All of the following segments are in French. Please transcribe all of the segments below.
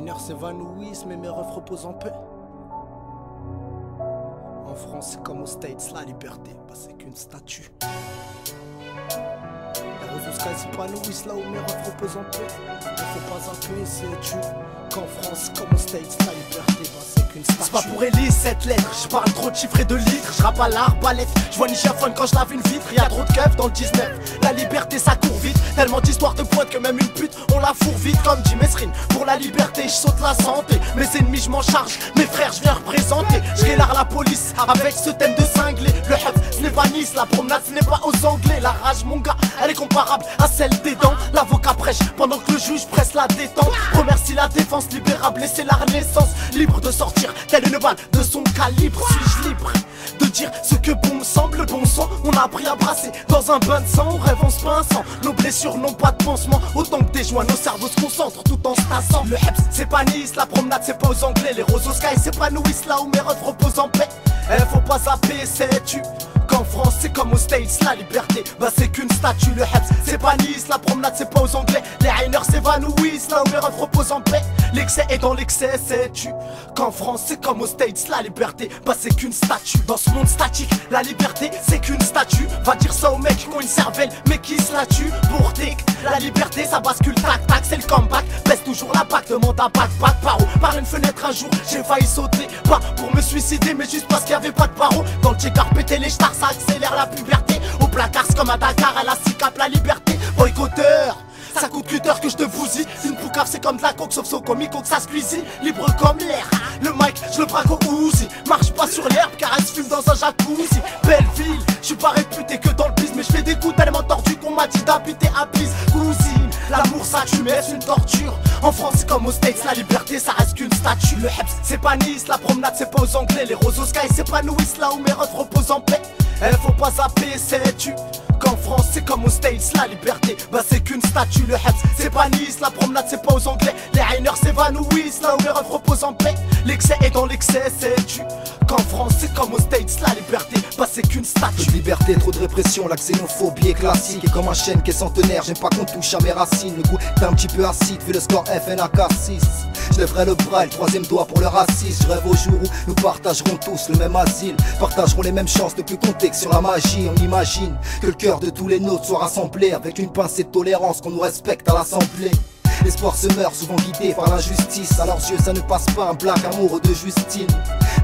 Rainer s'évanouissent, mais mes refs reposent en paix. En France, c'est comme aux States, la liberté, bah, c'est qu'une statue. Les réseaux Sky s'épanouissent là où mes refs reposent en paix. Il faut pas appuyer, sais-tu qu'en France, comme aux States, la liberté, bah, c'est qu'une statue. C'est pas pour Elise cette lettre, je parle trop de chiffres et de litres. Je rappe à l'arbalète, je vois Nichiafone quand je lave une vitre. Y'a trop de keufs dans le 19. La liberté ça court vite, tellement d'histoires de pointe que même une pute on la fourre vite. Comme dit Mesrine, pour la liberté je saute la santé. Mes ennemis je m'en charge, mes frères je viens représenter. Je l'art la police avec ce thème de cinglé. Le hub ce n'est pas Nice, la promenade ce n'est pas aux Anglais. La rage mon gars, elle est comparable à celle des dents. L'avocat prêche pendant que le juge presse la détente. Remercie la défense libérable, laissez la renaissance. Libre de sortir telle une balle de son calibre. Suis-je libre de dire ce que bon me semble? Le bon sang, on a appris à brasser dans un bain de sang. On rêve en se pinçant, nos blessures n'ont pas de pansement. Autant que des joints, nos cerveaux se concentrent tout en se tassant. Le Heps, c'est pas Nice, la promenade c'est pas aux Anglais. Les roses au sky s'épanouissent là où mes refs reposent en paix. Faut pas zapper, sais-tu qu'en France c'est comme aux States, la liberté bah c'est qu'une statue. Le Heps c'est pas Nice, la promenade c'est pas aux Anglais. Les Rainer s'évanouissent là où mes refs reposent en paix. L'excès est dans l'excès, sais-tu qu'en France c'est comme aux States, la liberté bah c'est qu'une statue. Dans ce monde statique, la liberté c'est qu'une statue. Va dire ça aux mecs qui ont une cervelle mais qui se la tuent. Pour tic, la liberté ça bascule tac tac, c'est le comeback. Baisse toujours la bac, demande un bac paro. Par une fenêtre un jour j'ai failli sauter, pas pour me suicider mais juste parce qu'il y avait pas de paro. Dans le check-up péter les stars ça accélère la puberté. Au placard c'est comme à Dakar, à la CICAP la liberté. Boycotteur, ça coûte cutter que je te bousille. Une poucave c'est comme de la coke sauf so comique que ça se cuisine. Libre comme l'air, le mic je le braque au Uzi. Marche pas sur l'herbe car elle se fume dans un jacuzzi. Belle ville, je suis pas réputé que dans le biz. Mais je fais des coups tellement tordus qu'on m'a dit d'habiter à Pise. Cousine, l'amour ça tue mais c'est une torture. En France c'est comme aux States, la liberté ça reste qu'une statue. Le Heps c'est pas Nice, la promenade c'est pas aux Anglais. Les roses au sky s'épanouissent là où mes refs reposent en paix. Faut pas zapper, sais-tu qu'en France c'est comme aux States, la liberté bah c'est qu'une statue. Le Heps c'est pas Nice, la promenade c'est pas aux Anglais. Les Rainer s'évanouissent là où mes refs reposent en paix. L'excès est dans l'excès, sais-tu qu'en France c'est comme aux States, la liberté bah c'est qu'une statue. Peu de liberté, trop de répression, la xénophobie est classique. Et comme un chêne qui est centenaire, j'aime pas qu'on touche à mes racines. Le goût est un petit peu acide, vu le score FNAK 6. Je lèverai le bras et le troisième doigt pour le racisme. Je rêve au jour où nous partagerons tous le même asile, partagerons les mêmes chances de plus compter que sur la magie. On imagine que le cœur de tous les nôtres soit rassemblé avec une pincée de tolérance, qu'on nous respecte à l'assemblée. L'espoir se meurt, souvent guidé par l'injustice. À leurs yeux ça ne passe pas, un black amoureux de Justine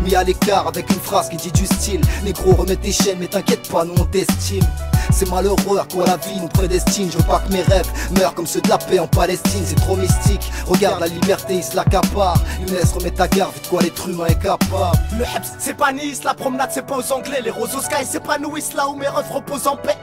mis à l'écart avec une phrase qui dit du style: négro remets tes chaînes mais t'inquiète pas, nous on t'estime. C'est malheureux à quoi la vie nous prédestine. Je veux pas que mes rêves meurent comme ceux de la paix en Palestine. C'est trop mystique, regarde la liberté il se l'accapare. Younes remets ta garde, vu de quoi l'être humain est capable. Le Heps c'est pas Nice, la promenade c'est pas aux Anglais. Les roses au sky s'épanouissent là où mes refs reposent en paix.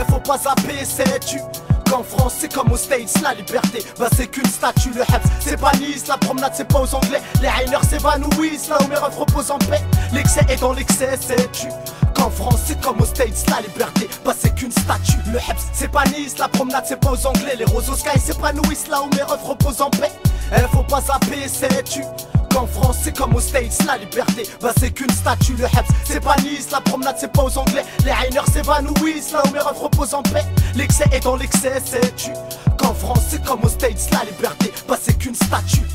Faut pas zapper, sais-tu qu'en France c'est comme aux States, la liberté bah c'est qu'une statue. Le Heps c'est pas Nice, la promenade c'est pas aux Anglais. Les Rainer s'évanouissent là où mes refs reposent en paix. L'excès est dans l'excès, sais-tu qu'en France c'est comme aux States, la liberté bah c'est qu'une statue. Le Heps c'est pas Nice, la promenade c'est pas aux Anglais. Les roses au sky s'épanouissent là où mes refs reposent en paix. Faut pas zapper, sais-tu qu'en France c'est comme aux States, la liberté bah c'est qu'une statue. Le Heps c'est pas Nice, la promenade c'est pas aux Anglais. Les Rainer s'évanouissent là où mes refs reposent en paix. L'excès est dans l'excès, sais-tu qu'en France c'est comme aux States, la liberté bah c'est qu'une statue.